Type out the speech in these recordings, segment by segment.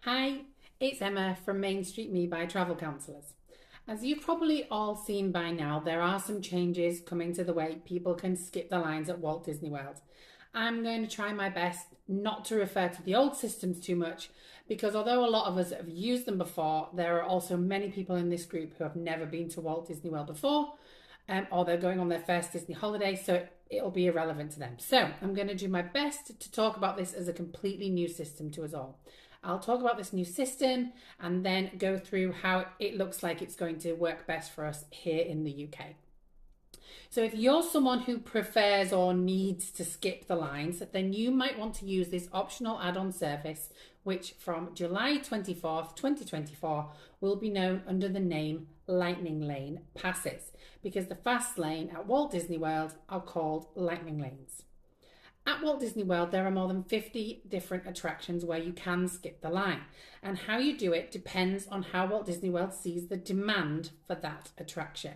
Hi, it's Emma from Main Street Me by Travel Counsellors. As you've probably all seen by now, there are some changes coming to the way people can skip the lines at Walt Disney World. I'm going to try my best not to refer to the old systems too much because although a lot of us have used them before, there are also many people in this group who have never been to Walt Disney World before, or they're going on their first Disney holiday, so it'll be irrelevant to them. So I'm going to do my best to talk about this as a completely new system to us all. I'll talk about this new system and then go through how it looks like it's going to work best for us here in the UK. So if you're someone who prefers or needs to skip the lines, then you might want to use this optional add-on service, which from July 24th, 2024 will be known under the name Lightning Lane Passes, because the fast lane at Walt Disney World are called Lightning Lanes. At Walt Disney World, there are more than 50 different attractions where you can skip the line, and how you do it depends on how Walt Disney World sees the demand for that attraction.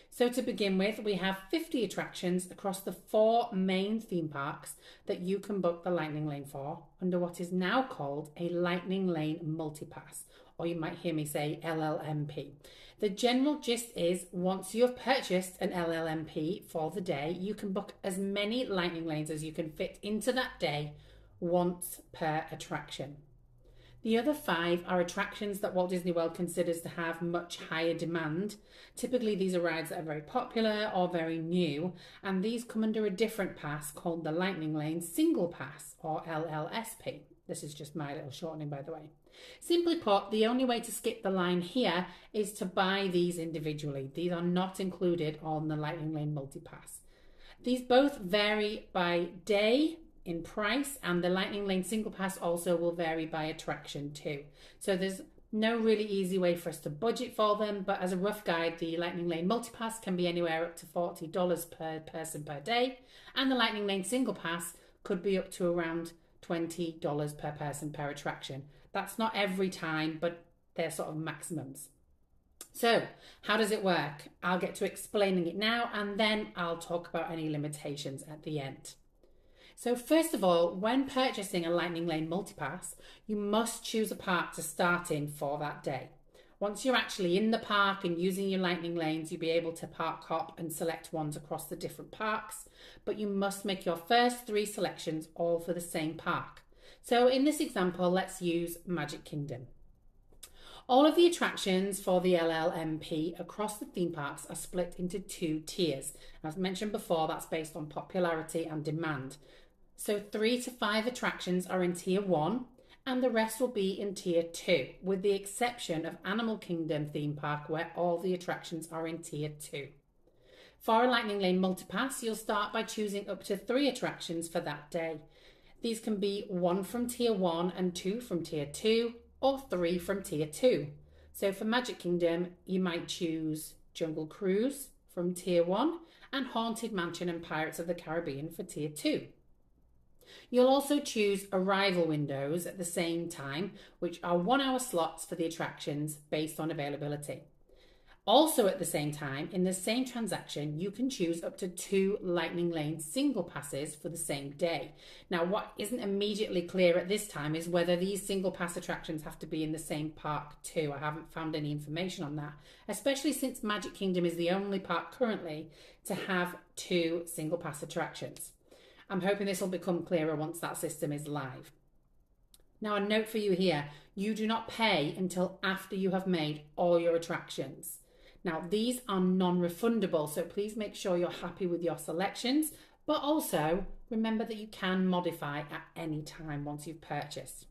So to begin with, we have 50 attractions across the 4 main theme parks that you can book the Lightning Lane for under what is now called a Lightning Lane Multipass, or you might hear me say LLMP. The general gist is once you have purchased an LLMP for the day, you can book as many Lightning Lanes as you can fit into that day, once per attraction. The other 5 are attractions that Walt Disney World considers to have much higher demand. Typically, these are rides that are very popular or very new, and these come under a different pass called the Lightning Lane Single Pass, or LLSP. This is just my little shortening, by the way. Simply put, the only way to skip the line here is to buy these individually. These are not included on the Lightning Lane Multipass. These both vary by day in price, and the Lightning Lane Single Pass also will vary by attraction too. So there's no really easy way for us to budget for them, but as a rough guide, the Lightning Lane Multipass can be anywhere up to $40 per person per day, and the Lightning Lane Single Pass could be up to around $20 per person per attraction. That's not every time, but they're sort of maximums. So how does it work? I'll get to explaining it now, and then I'll talk about any limitations at the end. So first of all, when purchasing a Lightning Lane Multipass, you must choose a park to start in for that day. Once you're actually in the park and using your Lightning Lanes, you'll be able to park hop and select ones across the different parks, but you must make your first 3 selections all for the same park. So in this example, let's use Magic Kingdom. All of the attractions for the LLMP across the theme parks are split into 2 tiers. As mentioned before, that's based on popularity and demand. So 3 to 5 attractions are in tier 1 and the rest will be in tier 2, with the exception of Animal Kingdom theme park where all the attractions are in tier 2. For a Lightning Lane Multipass, you'll start by choosing up to 3 attractions for that day. These can be 1 from tier 1 and 2 from tier 2, or 3 from tier 2. So for Magic Kingdom, you might choose Jungle Cruise from tier 1 and Haunted Mansion and Pirates of the Caribbean for tier 2. You'll also choose arrival windows at the same time, which are 1-hour slots for the attractions based on availability. Also at the same time, in the same transaction, you can choose up to 2 Lightning Lane Single Passes for the same day. Now, what isn't immediately clear at this time is whether these single pass attractions have to be in the same park too. I haven't found any information on that, especially since Magic Kingdom is the only park currently to have 2 single pass attractions. I'm hoping this will become clearer once that system is live. Now, a note for you here, you do not pay until after you have made all your attractions. Now, these are non-refundable, so please make sure you're happy with your selections, but also remember that you can modify at any time once you've purchased.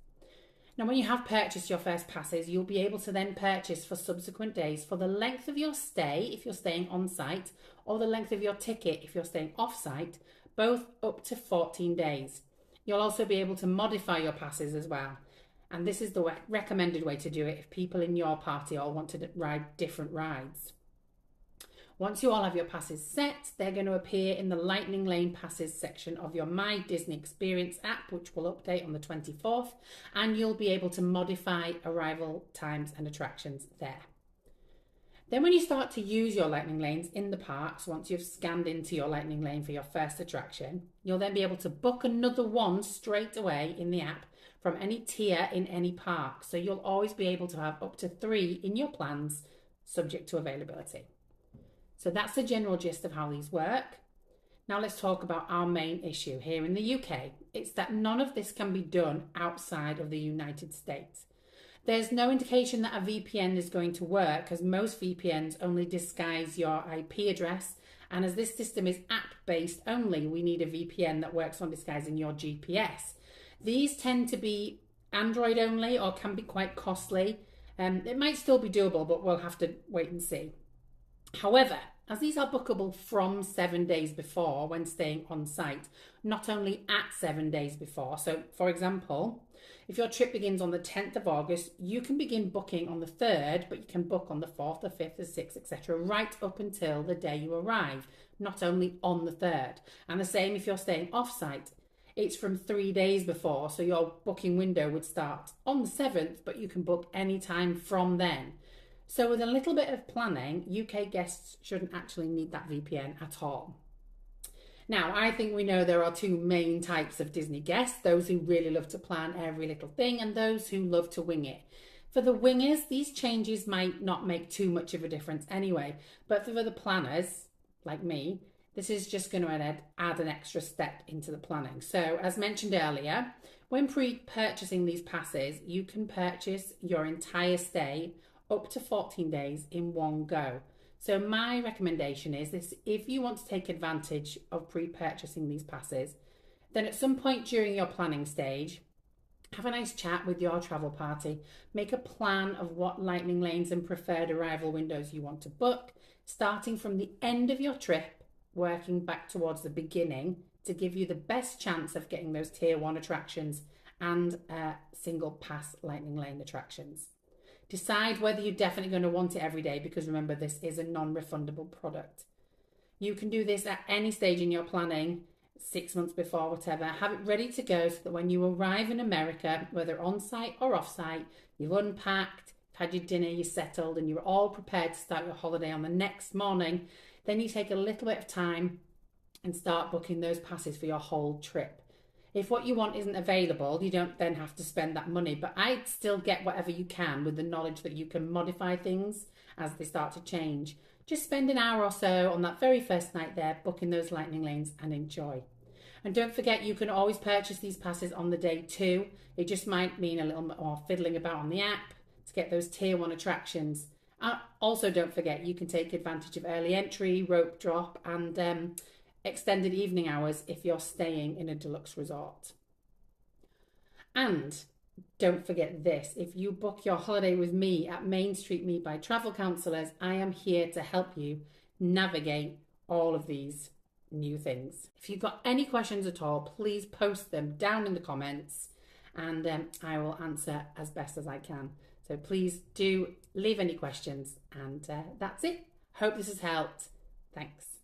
Now, when you have purchased your first passes, you'll be able to then purchase for subsequent days for the length of your stay, if you're staying on site, or the length of your ticket, if you're staying off site, both up to 14 days. You'll also be able to modify your passes as well. And this is the recommended way to do it if people in your party all want to ride different rides. Once you all have your passes set, they're going to appear in the Lightning Lane Passes section of your My Disney Experience app, which will update on the 24th, and you'll be able to modify arrival times and attractions there. Then when you start to use your Lightning Lanes in the parks, once you've scanned into your Lightning Lane for your first attraction, you'll then be able to book another one straight away in the app from any tier in any park. So you'll always be able to have up to 3 in your plans, subject to availability. So that's the general gist of how these work. Now let's talk about our main issue here in the UK. It's that none of this can be done outside of the United States. There's no indication that a VPN is going to work, as most VPNs only disguise your IP address, and as this system is app-based only, we need a VPN that works on disguising your GPS. These tend to be Android only or can be quite costly. It might still be doable, but we'll have to wait and see. However, as these are bookable from 7 days before when staying on site, not only at 7 days before. So, for example, if your trip begins on the 10th of August, you can begin booking on the 3rd, but you can book on the 4th, the 5th, the 6th, etc., right up until the day you arrive, not only on the 3rd. And the same if you're staying off-site. It's from 3 days before, so your booking window would start on the 7th, but you can book any time from then. So with a little bit of planning, UK guests shouldn't actually need that VPN at all. Now, I think we know there are 2 main types of Disney guests, those who really love to plan every little thing and those who love to wing it. For the wingers, these changes might not make too much of a difference anyway, but for the planners, like me, this is just going to add an extra step into the planning. So, as mentioned earlier, when pre-purchasing these passes, you can purchase your entire stay up to 14 days in one go. So my recommendation is this: if you want to take advantage of pre-purchasing these passes, then at some point during your planning stage, have a nice chat with your travel party, make a plan of what lightning lanes and preferred arrival windows you want to book, starting from the end of your trip, working back towards the beginning to give you the best chance of getting those tier 1 attractions and single pass lightning lane attractions. Decide whether you're definitely going to want it every day, because remember, this is a non-refundable product. You can do this at any stage in your planning, 6 months before, whatever. Have it ready to go so that when you arrive in America, whether on-site or off-site, you've unpacked, had your dinner, you're settled, and you're all prepared to start your holiday on the next morning. Then you take a little bit of time and start booking those passes for your whole trip. If what you want isn't available, you don't then have to spend that money, but I'd still get whatever you can with the knowledge that you can modify things as they start to change. Just spend an hour or so on that very first night there, booking those lightning lanes, and enjoy. And don't forget, you can always purchase these passes on the day too. It just might mean a little more fiddling about on the app to get those tier 1 attractions. Also, don't forget, you can take advantage of early entry, rope drop, and extended evening hours if you're staying in a deluxe resort. And don't forget this: if you book your holiday with me at Main Street Me by Travel Counsellors, I am here to help you navigate all of these new things. If you've got any questions at all, please post them down in the comments, and I will answer as best as I can. So please do leave any questions, and that's it. Hope this has helped. Thanks.